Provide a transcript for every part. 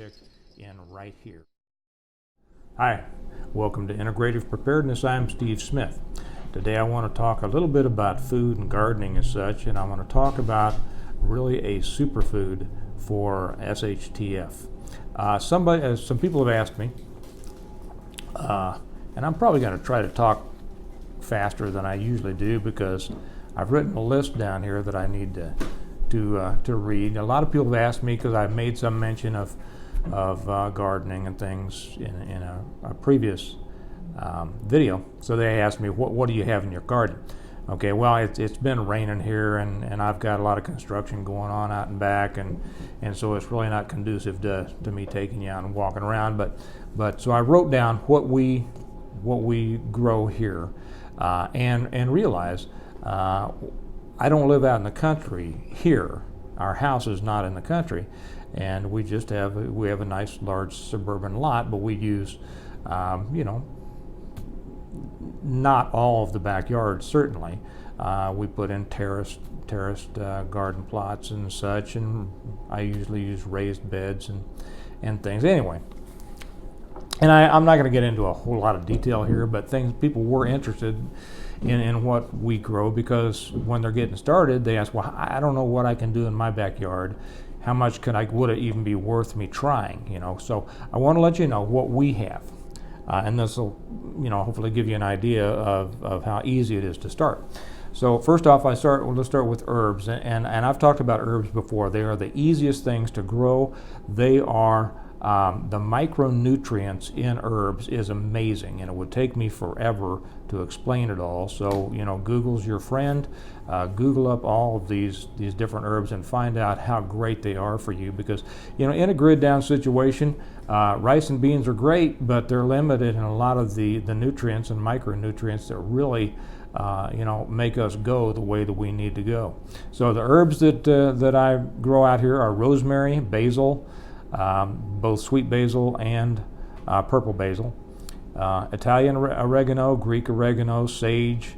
pick in right here. Hi, welcome to Integrative Preparedness. I'm Steve Smith. Today I want to talk a little bit about food and gardening and such, and I want to talk about really a superfood for SHTF. Some people have asked me, and I'm probably going to try to talk faster than I usually do because I've written a list down here that I need to read. A lot of people have asked me because I've made some mention of gardening and things in a previous video. So they asked me, what do you have in your garden? Okay, well, it's been raining here, and I've got a lot of construction going on out and back, and so it's really not conducive to me taking you out and walking around. But so I wrote down what we grow here, and realize I don't live out in the country here. Our house is not in the country, and we have a nice large suburban lot, but we use not all of the backyard, certainly. We put in terraced garden plots and such, and I usually use raised beds and things. Anyway, and I'm not going to get into a whole lot of detail here, but people were interested in what we grow, because when they're getting started, they ask, well, I don't know what I can do in my backyard. How much would it even be worth me trying? So I want to let you know what we have. And this will, hopefully give you an idea of how easy it is to start. So first off, let's start with herbs, and I've talked about herbs before. They are the easiest things to grow. They are the micronutrients in herbs is amazing, and it would take me forever to explain it all. So Google's your friend. Google up all of these different herbs and find out how great they are for you, because in a grid down situation, rice and beans are great, but they're limited in a lot of the nutrients and micronutrients that really make us go the way that we need to go. So the herbs that I grow out here are rosemary, basil, both sweet basil and purple basil, Italian oregano, Greek oregano, sage,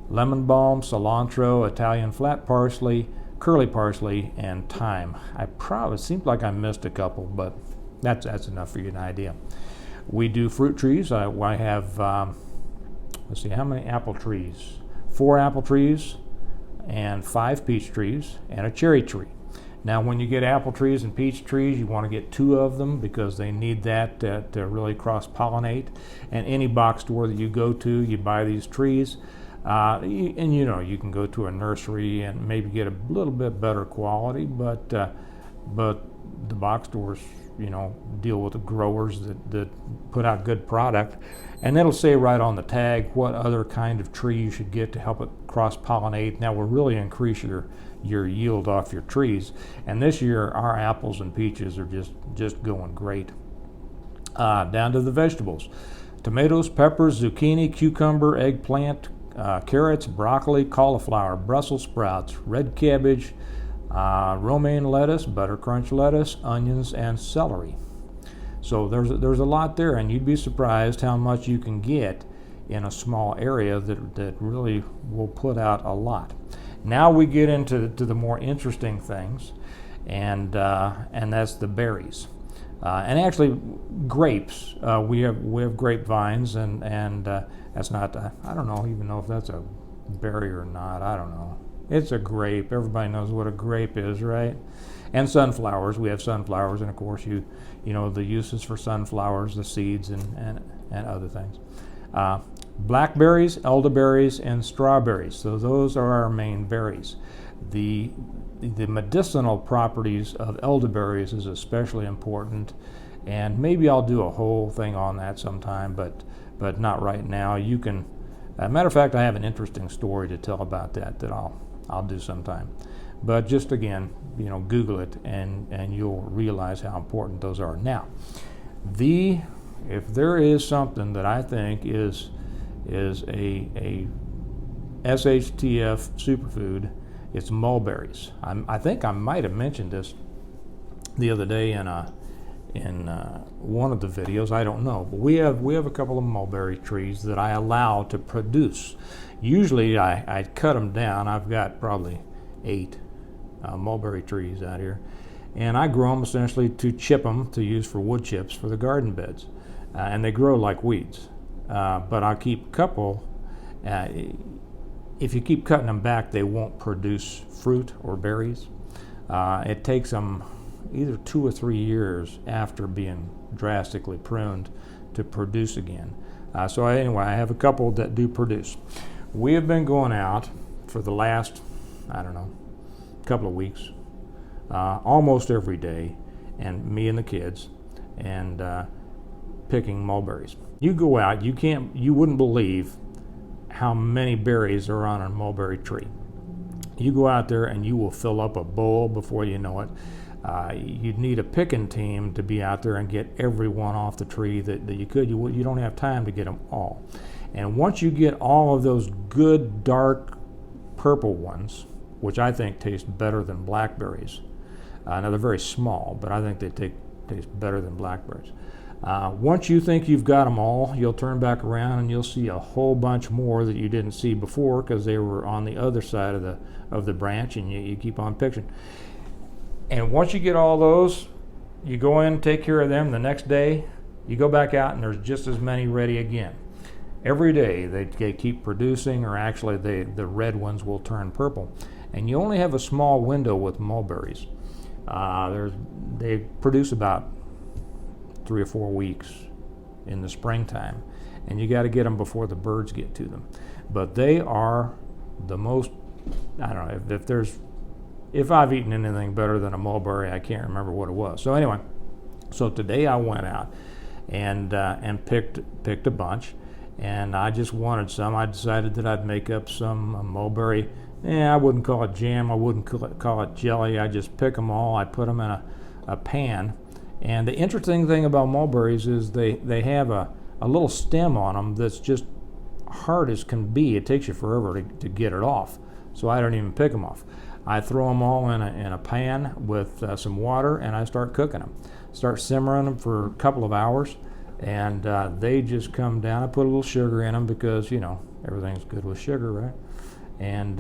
lemon balm, cilantro, Italian flat parsley, curly parsley, and thyme. It seems like I missed a couple, but that's enough for you an idea. We do fruit trees. I have, let's see, how many apple trees? 4 apple trees and 5 peach trees and a cherry tree. Now, when you get apple trees and peach trees, you want to get 2 of them because they need that to really cross-pollinate. And any box store that you go to, you buy these trees. And you can go to a nursery and maybe get a little bit better quality, but the box stores, deal with the growers that put out good product, and it'll say right on the tag what other kind of tree you should get to help it cross-pollinate. Now, will really increase your yield off your trees. And this year, our apples and peaches are just going great. Down to the vegetables: tomatoes, peppers, zucchini, cucumber, eggplant, carrots, broccoli, cauliflower, Brussels sprouts, red cabbage, romaine lettuce, butter crunch lettuce, onions, and celery. So there's a lot there, and you'd be surprised how much you can get in a small area that really will put out a lot. Now we get into the more interesting things, and that's the berries, and actually grapes. We have grapevines, and that's not. I don't even know if that's a berry or not. I don't know. It's a grape. Everybody knows what a grape is, right? And sunflowers. We have sunflowers, and of course the uses for sunflowers, the seeds, and other things. Blackberries, elderberries, and strawberries. So those are our main berries. The medicinal properties of elderberries is especially important, and maybe I'll do a whole thing on that sometime, but not right now. You can. Matter of fact, I have an interesting story to tell about that I'll do sometime. But just again, Google it, and you'll realize how important those are. Now, if there is something that I think is a SHTF superfood, it's mulberries. I think I might have mentioned this the other day in one of the videos. I don't know, but we have a couple of mulberry trees that I allow to produce. Usually I cut them down. I've got probably 8 mulberry trees out here, and I grow them essentially to chip them to use for wood chips for the garden beds, and they grow like weeds. But I'll keep a couple. If you keep cutting them back, they won't produce fruit or berries. It takes them either 2 or 3 years after being drastically pruned to produce again. So anyway, I have a couple that do produce. We have been going out for the last, I don't know, couple of weeks, almost every day, and me and the kids, and picking mulberries. You go out, you wouldn't believe how many berries are on a mulberry tree. You go out there and you will fill up a bowl before you know it. You'd need a picking team to be out there and get every one off the tree that you could. You don't have time to get them all. And once you get all of those good dark purple ones, which I think taste better than blackberries. Now they're very small, but I think they taste better than blackberries. Once you think you've got them all, you'll turn back around and you'll see a whole bunch more that you didn't see before because they were on the other side of the branch, and you keep on picking. And once you get all those, you go in, take care of them. The next day, you go back out and there's just as many ready again. Every day they keep producing, or actually the red ones will turn purple. And you only have a small window with mulberries. They produce about 3 or 4 weeks in the springtime, and you got to get them before the birds get to them. But they are the most, I don't know, if I've eaten anything better than a mulberry, I can't remember what it was. So anyway, so today I went out and picked a bunch, and I just wanted some. I decided that I'd make up some mulberry. I wouldn't call it jam, I wouldn't call it jelly. I just pick them all, I put them in a pan. And the interesting thing about mulberries is they have a little stem on them that's just hard as can be. It takes you forever to get it off, so I don't even pick them off. I throw them all in a pan with some water, and I start cooking them. Start simmering them for a couple of hours, and they just come down. I put a little sugar in them because, everything's good with sugar, right? And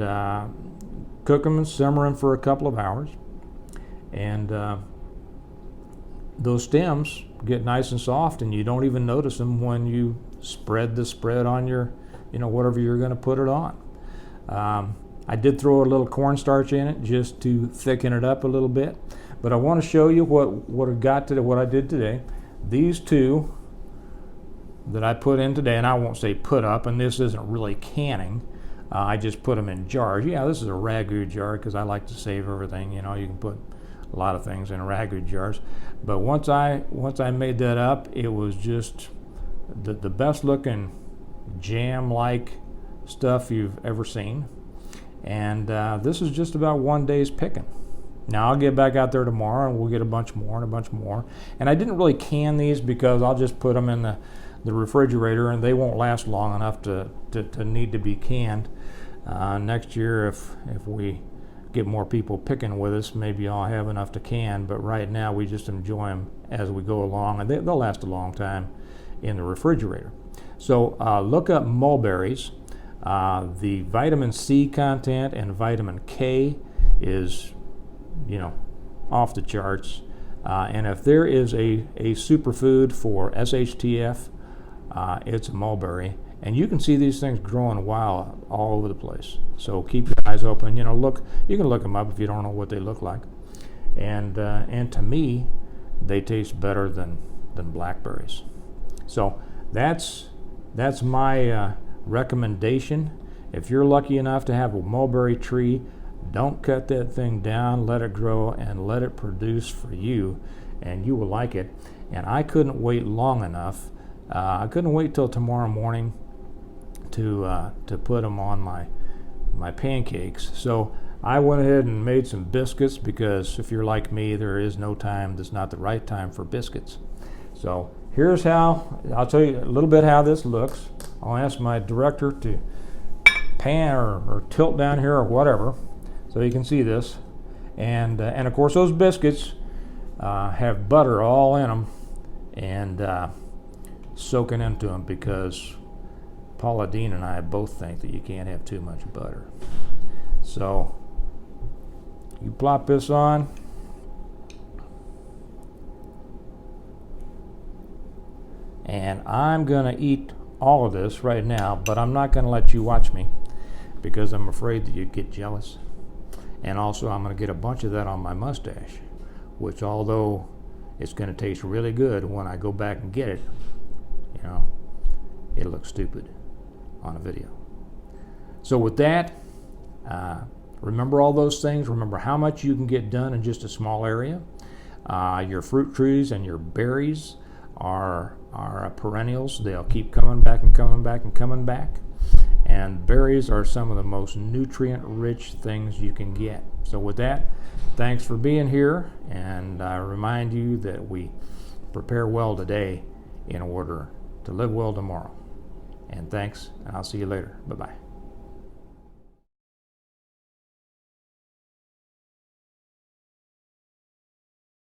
cook them and simmer them for a couple of hours. And those stems get nice and soft, and you don't even notice them when you spread the spread on your, whatever you're going to put it on. I did throw a little cornstarch in it just to thicken it up a little bit, but I want to show you what I did today. These two that I put in today, and I won't say put up, and this isn't really canning. I just put them in jars. Yeah, this is a ragu jar because I like to save everything. You can put a lot of things in ragu jars. But once I made that up, it was just the best looking jam-like stuff you've ever seen. And this is just about one day's picking. Now I'll get back out there tomorrow and we'll get a bunch more and a bunch more. And I didn't really can these because I'll just put them in the refrigerator and they won't last long enough to need to be canned. Next year, if we get more people picking with us, maybe I'll have enough to can, but right now we just enjoy them as we go along, and they'll last a long time in the refrigerator. So look up mulberries. The vitamin C content and vitamin K is, off the charts. And if there is a superfood for SHTF, it's a mulberry. And you can see these things growing wild all over the place. So keep your eyes open. You can look them up if you don't know what they look like. And to me, they taste better than blackberries. So that's my recommendation. If you're lucky enough to have a mulberry tree, don't cut that thing down. Let it grow and let it produce for you, and you will like it. And I couldn't wait long enough. I couldn't wait till tomorrow morning to put them on my pancakes. So I went ahead and made some biscuits because if you're like me, there is no time that's not the right time for biscuits. So here's how, I'll tell you a little bit how this looks. I'll ask my director to pan or tilt down here or whatever so you can see this. And of course those biscuits have butter all in them and soaking into them because Paula Dean and I both think that you can't have too much butter. So you plop this on, And I'm going to eat all of this right now, but I'm not going to let you watch me because I'm afraid that you'd get jealous. And also, I'm going to get a bunch of that on my mustache, which, although it's going to taste really good when I go back and get it, you know, it'll look stupid on a video. So with that, remember all those things. Remember how much you can get done in just a small area. Your fruit trees and your berries are perennials. They'll keep coming back and coming back and coming back. And berries are some of the most nutrient-rich things you can get. So with that, thanks for being here, and I remind you that we prepare well today in order to live well tomorrow. And thanks, and I'll see you later. Bye-bye.